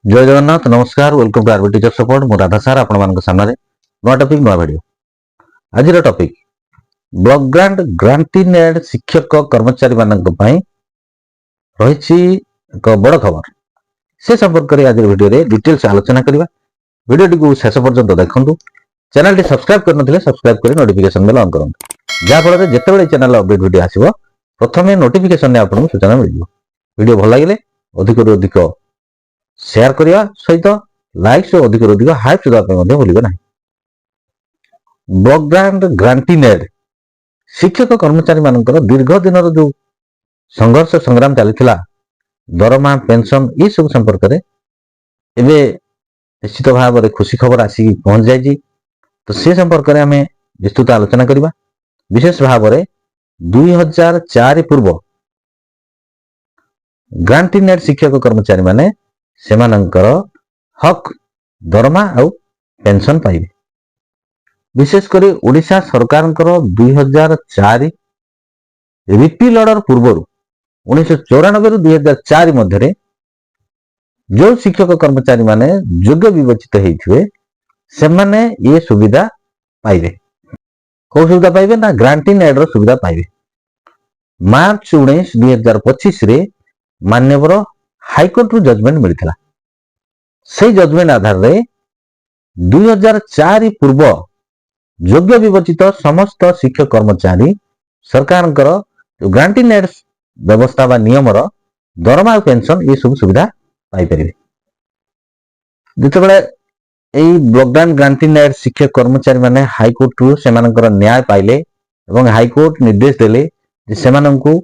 जय जगन्नाथ नमस्कार welcome to RB teacher support मु राधा सार आपण मान सामने नुआ टॉपिक नुआ वीडियो आज topic block grant granting aid शिक्षक कर्मचारी मानक पई रहिछि एक बड़ खबर से संपर्क रे आज वीडियो रे डिटेल्स आलोचना करबा। वीडियो टी शेष पर्यंत देखंतु। चैनल टी सब्सक्राइब करनथिले सब्सक्राइब करी नोटिफिकेशन बेल ऑन करंतु जा फल रे जेतेबेले चैनल अपडेट वीडियो आसीबो प्रथमे नोटिफिकेशन ने आपन सूचना मिल जिवो। वीडियो भल लागिले अधिक रु अधिक शेयर करिया सहित लाइक और अधिक अधिक हाइप देवा भूलिए ना। ब्लॉक ग्रांट ग्रांटिंग एड शिक्षक कर्मचारी मानकर दीर्घ दिन जो संघर्ष संग्राम चली दरमा पेंशन ये सब संपर्क में एवं निश्चित भाव में खुशी खबर आसिक पहुंच जाए तो से संपर्क में आम विस्तृत आलोचना करवा। विशेष भाव में 2004 पूर्व ग्रांटिंग एड शिक्षक कर्मचारी माने सेमानंकर हक दरमा आउ पेंशन पाइबे। विशेषकर ओडिशा सरकार 2004 रिपील ऑर्डर पूर्व 1994 रु 2004 मध्य जो शिक्षक कर्मचारी माने योग्य विवेचित होइथिबे सेमाने ये सुविधा पाइबे। को सुविधा पाइबे ना ग्रांटिंग एड रो सुविधा पाइबे। मार्च 19 2025 रे मान्यवर हाईकोर्ट रु जजमेंट मिलता से जजमेंट आधार रे 2004 पूर्व योग्य विवेचित समस्त शिक्षक कर्मचारी सरकार ग्रांटिंग एड व्यवस्था बा नियम दरमा पेंशन ये सब सुविधा पाई परिबे। जितेबाला ब्लॉक ग्रांट ग्रांटिंग एड शिक्षक कर्मचारी माने हाईकोर्ट रु सेमानकर न्याय पाइले एवं हाईकोर्ट निर्देश देले जे सेमानंकु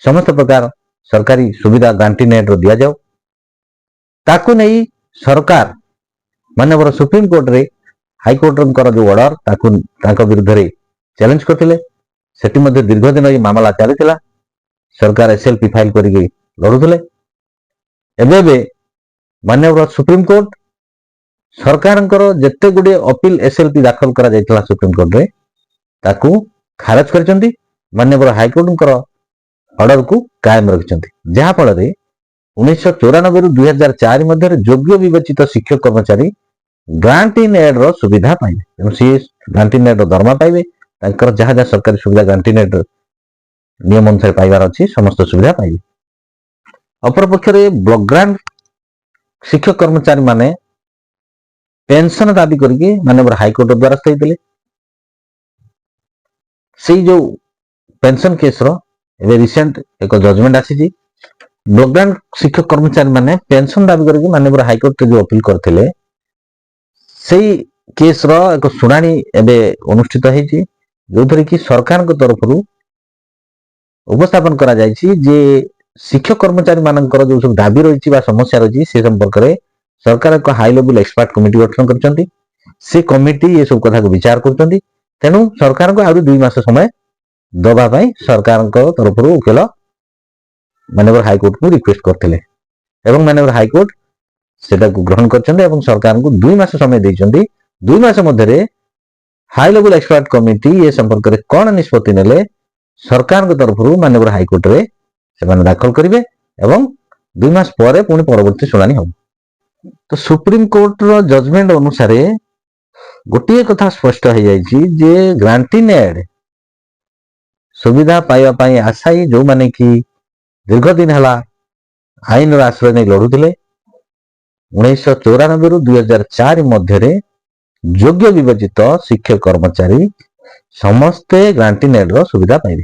समस्त प्रकार सरकारी सुविधा ग्रांटिंग एड रो दिया जाओ। ताकू नहीं सरकार मानवर सुप्रीम कोर्ट रे हाईकोर्ट जो ऑर्डर ताकू विरुद्ध रे चैलेंज करथिले। सेठी मध्ये दीर्घ दिन ये मामला चलीथिला। सरकार एसएलपी फाइल करिके लड़ुथिले। एबे मानवर सुप्रीम कोर्ट सरकार जेते गुडे अपील एसएलपी दाखल करा जायतिला सुप्रीम कोर्ट रे ताकू खारज करचंती। मानवर हाईकोर्ट ऑर्डर को कायम रखिछंती जहा फल रे 1994 रु 2004 मध्य योग्य विवेचित शिक्षक कर्मचारी ग्रांटिंग एड रो सुविधा पाइबे। सी ग्रांटिंग एड रो दरमा पाइबे। तांकर जहा जहा सरकारी सुविधा ग्रांटिंग एड नियम अनुसार पाइबार अछि समस्त सुविधा पाइबे। अपर पक्ष रे ब्लॉक ग्रांट शिक्षक कर्मचारी माने पेंशन दाबी करके मानवर हाईकोर्ट द्वारा स्थैतिले से जो पेंशन केस रो एबे रिसेंट एक जजमेंट आसी ब्लॉक ग्रांट शिक्षक कर्मचारी माने पेंशन दाबी करके माननीय हाईकोर्ट जो अपील करथिले सेही केस रो एक सुनानी एबे अनुष्ठित हेछि जो थरे कि सरकार को तरफ रु उपस्थापन करा जायछि जे शिक्षक कर्मचारी मानकर जो सब दाबी रहिछि बा समस्या रहिछि से संपर्क रे सरकार एक हाई लेवल एक्सपर्ट कमिटी गठन करछंती। से कमिटी ये सब कथा को विचार करछंती। तेनु सरकार को आरु 2 मास समय दबा पाई सरकार तरफ रु उकेल माननीय हाईकोर्ट को रिक्वेस्ट करथिले एवं माननीय हाईकोर्ट सेटा को ग्रहण करछन्ते एवं सरकार को 2 मास समय दैछन्ती। 2 मास मध्ये हाई लेवल एक्सपर्ट कमिटी ये संपर्क रे कोन निष्पत्ति नेले सरकार को तरफ रु माननीय हाईकोर्ट रे सेमान दाखल करिवे एवं 2 मास परे पुनी परवर्ती सुनानी हो। तो सुप्रीम कोर्ट रो जजमेंट अनुसार गोटे कथा स्पष्ट हो जाइछि जे ग्रांटिंग एड सुविधा पाइबा पाई आशायी जो माने कि दीर्घ दिन है आईन आश्रय नहीं लड़ुले 1994 रु 2004 मध्य योग्य विवेचित शिक्षक कर्मचारी समस्ते ग्रांटिंग एड रो सुविधा पाइबे।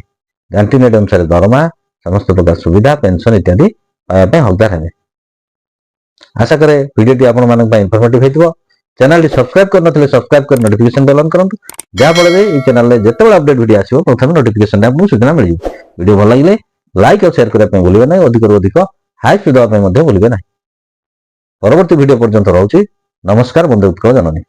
ग्रांटिंग एड अनुसार दरमा समस्त प्रकार सुविधा पेंशन इत्यादि पाइबा हकदार हेबे। आशा करे वीडियो टी आपण मानक इनफॉर्मेटिव हेतिबो। चैनल सब्सक्राइब करनथिले सब्सक्राइब कर नोटिफिकेशन बेल ऑन करंतु जा फल रे चैनल रे जेतेबेला अपडेट वीडियो आसीबो प्रथम नोटिफिकेशन आपको सूचना मिल जिवो। वीडियो भल लागिले लाइक और शेयर करबा पे भूलिबे नै। अधिक रु अधिक हाइप देबा पे मध्ये भूलिबे नै। परवर्ती वीडियो पर्यंत रहउची। नमस्कार बंधु उत्कल जननी।